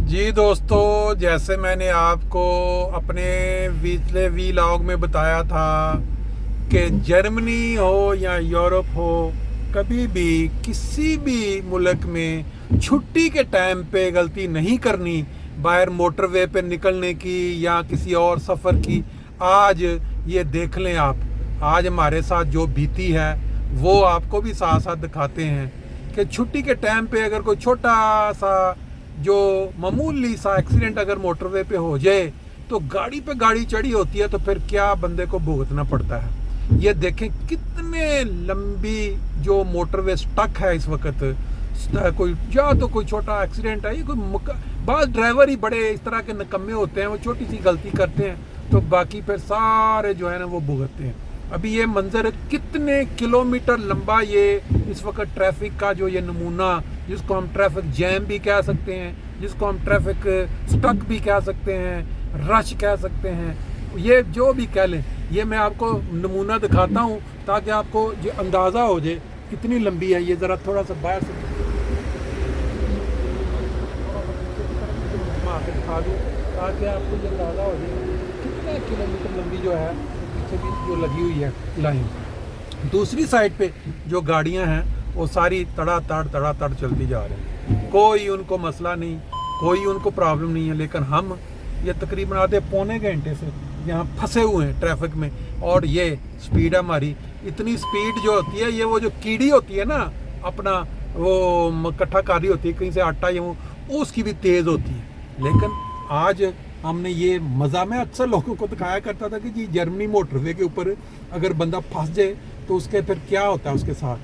जी दोस्तों, जैसे मैंने आपको अपने पिछले वीलॉग में बताया था कि जर्मनी हो या यूरोप हो, कभी भी किसी भी मुल्क में छुट्टी के टाइम पे गलती नहीं करनी बाहर मोटरवे पे निकलने की या किसी और सफ़र की। आज ये देख लें आप, आज हमारे साथ जो बीती है वो आपको भी साथ साथ दिखाते हैं कि छुट्टी के टाइम पे अगर कोई छोटा सा जो मामूली सा एक्सीडेंट अगर मोटरवे पे हो जाए तो गाड़ी पे गाड़ी चढ़ी होती है तो फिर क्या बंदे को भुगतना पड़ता है। ये देखें कितने लंबी जो मोटरवे स्टक है इस वक्त। कोई या तो कोई छोटा एक्सीडेंट है, ये कोई बाद ड्राइवर ही बड़े इस तरह के निकम्मे होते हैं, वो छोटी सी गलती करते हैं तो बाकी फिर सारे जो है ना वो भुगतते हैं। अभी ये मंजर कितने किलोमीटर लंबा ये इस वक्त ट्रैफिक का जो ये नमूना, जिसको हम ट्रैफिक जैम भी कह सकते हैं, जिसको हम ट्रैफिक स्टक भी कह सकते हैं, रश कह सकते हैं, ये जो भी कह लें, ये मैं आपको नमूना दिखाता हूँ ताकि आपको ये अंदाज़ा हो जाए कितनी लंबी है। ये ज़रा थोड़ा सा बाहर से दिखा दूँ ताकि आपको ये अंदाज़ा हो जाए कितना किलोमीटर लंबी जो है पीछे भी जो लगी हुई है लाइन। दूसरी साइड पे जो गाड़ियां हैं वो सारी तड़ा तड़ चलती जा रही हैं, कोई उनको मसला नहीं, कोई उनको प्रॉब्लम नहीं है। लेकिन हम ये तकरीबन आधे पौने घंटे से यहाँ फंसे हुए हैं ट्रैफिक में, और ये स्पीड हमारी इतनी स्पीड जो होती है, ये वो जो कीड़ी होती है ना अपना वो इकट्ठा कारी होती है कहीं से आटा या वो उसकी भी तेज़ होती है। लेकिन आज हमने ये मज़ा में अक्सर लोगों को दिखाया करता था कि जी जर्मनी मोटरवे के ऊपर अगर बंदा फंस जाए तो उसके फिर क्या होता है उसके साथ।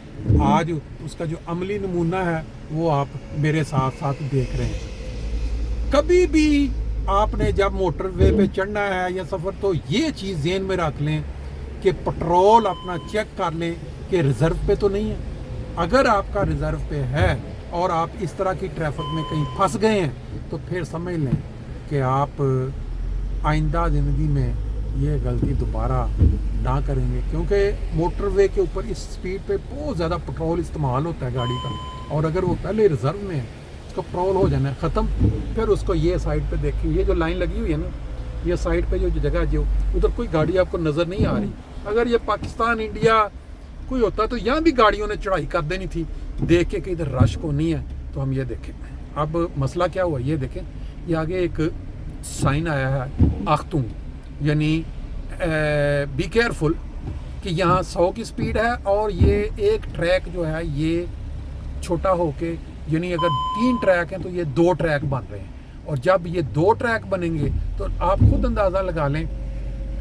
आज उसका जो अमली नमूना है वो आप मेरे साथ साथ देख रहे हैं। कभी भी आपने जब मोटरवे पे चढ़ना है या सफ़र, तो ये चीज़ ज़हन में रख लें कि पेट्रोल अपना चेक कर लें कि रिज़र्व पे तो नहीं है। अगर आपका रिज़र्व पे है और आप इस तरह की ट्रैफिक में कहीं फंस गए हैं तो फिर समझ लें कि आप आइंदा ज़िंदगी में ये गलती दोबारा ना करेंगे, क्योंकि मोटरवे के ऊपर इस स्पीड पे बहुत ज़्यादा पेट्रोल इस्तेमाल होता है गाड़ी का। और अगर वो पहले रिज़र्व में है, उसका पेट्रोल हो जाना है ख़त्म, फिर उसको ये साइड पे देखिए, ये जो लाइन लगी हुई है ना, ये साइड पे जो जगह जो उधर कोई गाड़ी आपको नज़र नहीं आ रही। अगर ये पाकिस्तान इंडिया कोई होता तो यहाँ भी गाड़ियों ने चढ़ाई कर देनी थी, देख के कि इधर रश को नहीं है। तो हम ये देखें अब मसला क्या हुआ, ये देखें ये आगे एक साइन आया है आख्तुंग, यानी बी केयरफुल, कि यहाँ 100 की स्पीड है और ये एक ट्रैक जो है ये छोटा होके, यानी अगर 3 ट्रैक हैं तो ये 2 ट्रैक बन रहे हैं। और जब ये 2 ट्रैक बनेंगे तो आप खुद अंदाज़ा लगा लें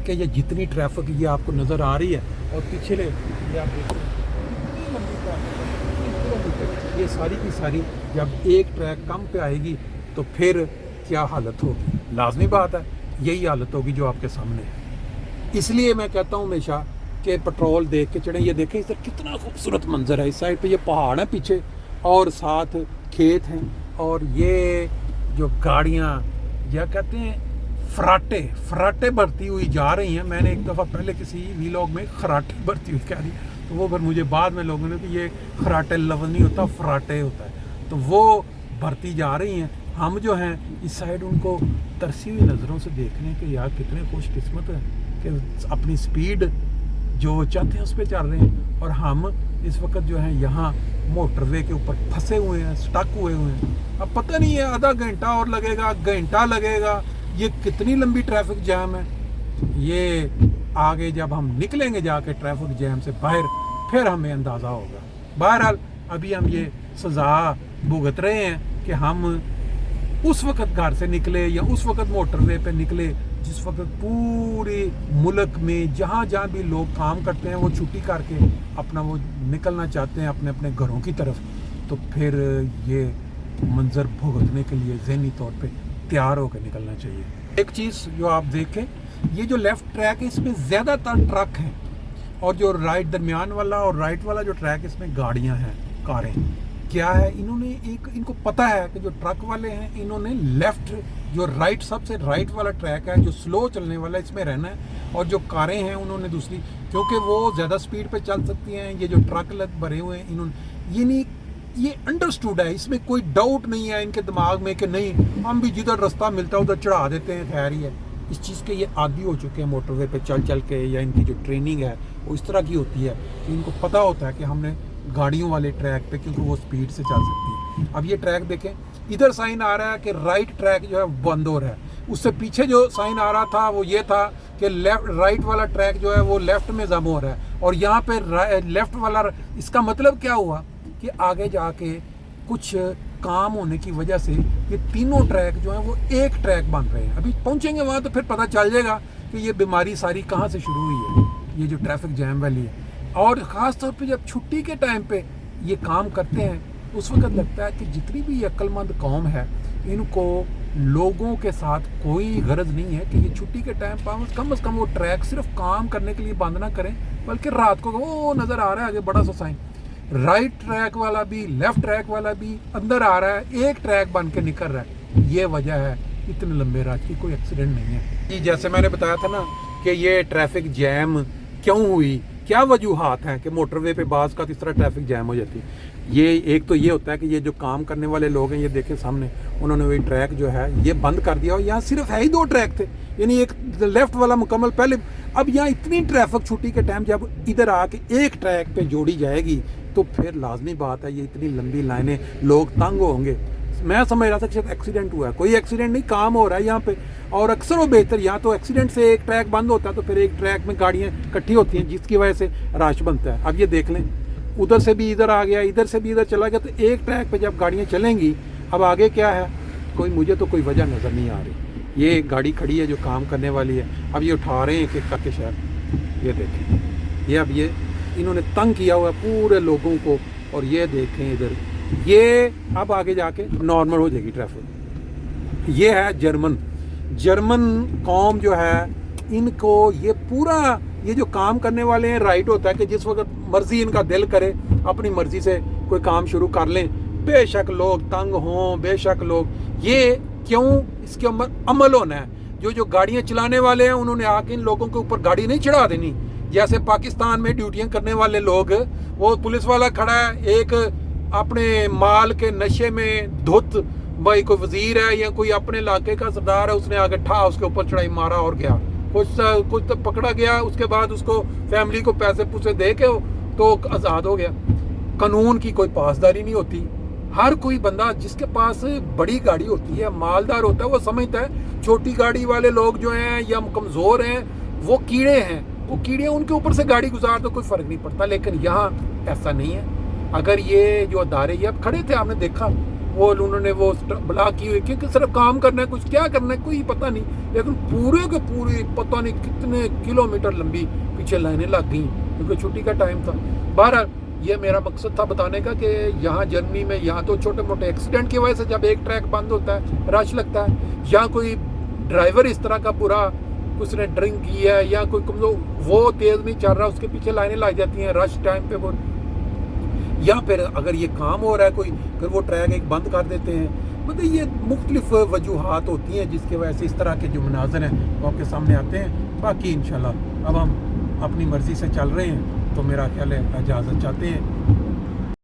कि ये जितनी ट्रैफिक ये आपको नज़र आ रही है और पिछले ये आप देखिए ये सारी की सारी जब एक ट्रैक कम पे आएगी तो फिर क्या हालत होगी। लाजमी बात है यही हालत होगी जो आपके सामने है। इसलिए मैं कहता हूँ हमेशा कि पेट्रोल देख के चढ़ें। ये देखें इधर कितना खूबसूरत मंजर है, इस साइड पे ये पहाड़ है पीछे और साथ खेत हैं, और ये जो गाड़ियाँ या कहते हैं फराटे भरती हुई जा रही हैं। मैंने एक दफ़ा पहले किसी वीलॉग में खराटे भरती हुई कह दी, तो वो फिर मुझे बाद में लोगों ने कि ये खराटे लफ्ज़ नहीं होता, फराटे होता है। तो वो भरती जा रही हैं। हम जो हैं इस साइड उनको तरसी हुई नज़रों से देख रहे हैं कि यार कितने खुशकिस्मत हैं कि अपनी स्पीड जो चाहते हैं उस पर चल रहे हैं, और हम इस वक्त जो है यहाँ मोटरवे के ऊपर फंसे हुए हैं, स्टक हुए हुए हैं। अब पता नहीं है आधा घंटा और लगेगा, घंटा लगेगा, ये कितनी लंबी ट्रैफिक जैम है। ये आगे जब हम निकलेंगे जाके ट्रैफिक जैम से बाहर फिर हमें अंदाज़ा होगा। बहरहाल अभी हम ये सज़ा भुगत रहे हैं कि हम उस वक्त घर से निकले या उस वक्त मोटरवे पे निकले जिस वक्त पूरे मुल्क में जहाँ जहाँ भी लोग काम करते हैं वो छुट्टी करके अपना वो निकलना चाहते हैं अपने अपने घरों की तरफ। तो फिर ये मंजर भुगतने के लिए ज़हनी तौर पे तैयार होकर निकलना चाहिए। एक चीज़ जो आप देखें, ये जो लेफ़्ट ट्रैक है इसमें ज़्यादातर ट्रक हैं, और जो राइट दरमियान वाला और राइट वाला जो ट्रैक है इसमें गाड़ियाँ हैं, कारें। क्या है, इन्होंने इनको पता है कि जो ट्रक वाले हैं इन्होंने लेफ़्ट जो राइट सबसे राइट वाला ट्रैक है जो स्लो चलने वाला इसमें रहना है, और जो कारें हैं उन्होंने दूसरी, क्योंकि वो ज़्यादा स्पीड पे चल सकती हैं। ये जो ट्रक भरे हुए हैं इन्होंने, ये नहीं ये अंडरस्टूड है, इसमें कोई डाउट नहीं है इनके दिमाग में कि नहीं हम भी जिधर रास्ता मिलता है उधर चढ़ा देते हैं, खैर ही है। इस चीज़ के ये आदी हो चुके हैं मोटरवे पे चल चल के, या इनकी जो ट्रेनिंग है वो इस तरह की होती है कि इनको पता होता है कि हमने गाड़ियों वाले ट्रैक पे, क्योंकि वो स्पीड से चल सकती है। अब ये ट्रैक देखें, इधर साइन आ रहा है कि राइट ट्रैक जो है बंद हो रहा है, उससे पीछे जो साइन आ रहा था वो ये था कि राइट वाला ट्रैक जो है वो लेफ्ट में जम हो रहा है, और यहाँ पे लेफ्ट वाला, इसका मतलब क्या हुआ कि आगे जाके कुछ काम होने की वजह से ये तीनों ट्रैक जो हैं वो एक ट्रैक बन रहे हैं। अभी पहुंचेंगे वहाँ तो फिर पता चल जाएगा कि ये बीमारी सारी कहाँ से शुरू हुई है, ये जो ट्रैफिक जैम वाली है। और ख़ास तौर पे जब छुट्टी के टाइम पे ये काम करते हैं, उस वक्त लगता है कि जितनी भी अक्लमंद कौम है, इनको लोगों के साथ कोई गरज नहीं है कि ये छुट्टी के टाइम पर कम से कम वो ट्रैक सिर्फ काम करने के लिए बंद ना करें, बल्कि रात को वो नज़र आ रहा है आगे बड़ा सा साइन, राइट ट्रैक वाला भी लेफ्ट ट्रैक वाला भी अंदर आ रहा है, एक ट्रैक बन के निकल रहा है। ये वजह है इतने लंबे रात की, कोई एक्सीडेंट नहीं है जी। जैसे मैंने बताया था ना कि ये ट्रैफिक जैम क्यों हुई, क्या वजूहात हैं कि मोटरवे पे बाज़ का इस तरह ट्रैफिक जैम हो जाती है। ये एक तो ये होता है कि ये जो काम करने वाले लोग हैं, ये देखें सामने उन्होंने वही ट्रैक जो है ये बंद कर दिया, और यहाँ सिर्फ है ही 2 ट्रैक थे, यानी एक लेफ्ट वाला मुकम्मल पहले। अब यहाँ इतनी ट्रैफिक छुट्टी के टाइम जब इधर आके एक ट्रैक पे जोड़ी जाएगी तो फिर लाजमी बात है ये इतनी लंबी लाइनें, लोग तंग होंगे। मैं समझ रहा था कि शायद एक्सीडेंट हुआ है, कोई एक्सीडेंट नहीं, काम हो रहा है यहाँ पे। और अक्सर वो बेहतर, यहाँ तो एक्सीडेंट से एक ट्रैक बंद होता है तो फिर एक ट्रैक में गाड़ियाँ इकट्ठी होती हैं, जिसकी वजह से रश बनता है। अब ये देख लें, उधर से भी इधर आ गया, इधर से भी इधर चला गया, तो एक ट्रैक पे जब गाड़ियाँ चलेंगी, अब आगे क्या है, कोई मुझे तो कोई वजह नज़र नहीं आ रही। ये गाड़ी खड़ी है जो काम करने वाली है, अब ये उठा रहे हैं एक एक करके शहर। ये देखें, ये अब ये इन्होंने तंग किया हुआ है पूरे लोगों को, और ये देखें इधर, ये अब आगे जाके नॉर्मल हो जाएगी ट्रैफिक। ये है जर्मन कौम जो है, इनको ये पूरा, ये जो काम करने वाले हैं, राइट होता है कि जिस वक्त मर्जी इनका दिल करे अपनी मर्जी से कोई काम शुरू कर लें, बेशक लोग तंग हों, बेशक लोग, ये क्यों, इसके ऊपर अमल होना है। जो गाड़ियाँ चलाने वाले हैं उन्होंने आके इन लोगों के ऊपर गाड़ी नहीं चढ़ा देनी। जैसे पाकिस्तान में ड्यूटियाँ करने वाले लोग, वो पुलिस वाला खड़ा है, एक अपने माल के नशे में धुत, भाई कोई वजीर है या कोई अपने इलाके का सरदार है, उसने आगे ठा उसके ऊपर चढ़ाई मारा और गया, कुछ तो पकड़ा गया, उसके बाद उसको फैमिली को पैसे पूसे दे के तो आज़ाद हो गया। कानून की कोई पासदारी नहीं होती। हर कोई बंदा जिसके पास बड़ी गाड़ी होती है, मालदार होता है, वो समझता है छोटी गाड़ी वाले लोग जो हैं या कमज़ोर हैं वो कीड़े हैं, वो कीड़े उनके ऊपर से गाड़ी गुजार तो कोई फ़र्क नहीं पड़ता। लेकिन यहाँ ऐसा नहीं है। अगर ये जो अदारे ये अब खड़े थे, आपने देखा वो उन्होंने वो ब्लॉक की हुई, क्योंकि सिर्फ काम करना है, कुछ क्या करना है कोई पता नहीं, लेकिन पूरे के पूरे पता नहीं कितने किलोमीटर लंबी पीछे लाइनें लग गई, क्योंकि छुट्टी का टाइम था। बहरहाल ये मेरा मकसद था बताने का कि यहाँ जर्मनी में यहाँ तो छोटे मोटे एक्सीडेंट की वजह से जब एक ट्रैक बंद होता है रश लगता है, या कोई ड्राइवर इस तरह का बुरा, उसने ड्रिंक की है या कोई कमजोर, वो तेज़ नहीं चल रहा, उसके पीछे लाइनें लग जाती हैं रश टाइम पे वो, या फिर अगर ये काम हो रहा है कोई, फिर वो ट्रैक एक बंद कर देते हैं। मतलब ये मुख्तलिफ वजूहात होती हैं जिसकी वजह से इस तरह के जो मनाज़र हैं वो आपके सामने आते हैं। बाकी इंशाल्लाह अब हम अपनी मर्ज़ी से चल रहे हैं, तो मेरा ख्याल है इजाज़त चाहते हैं।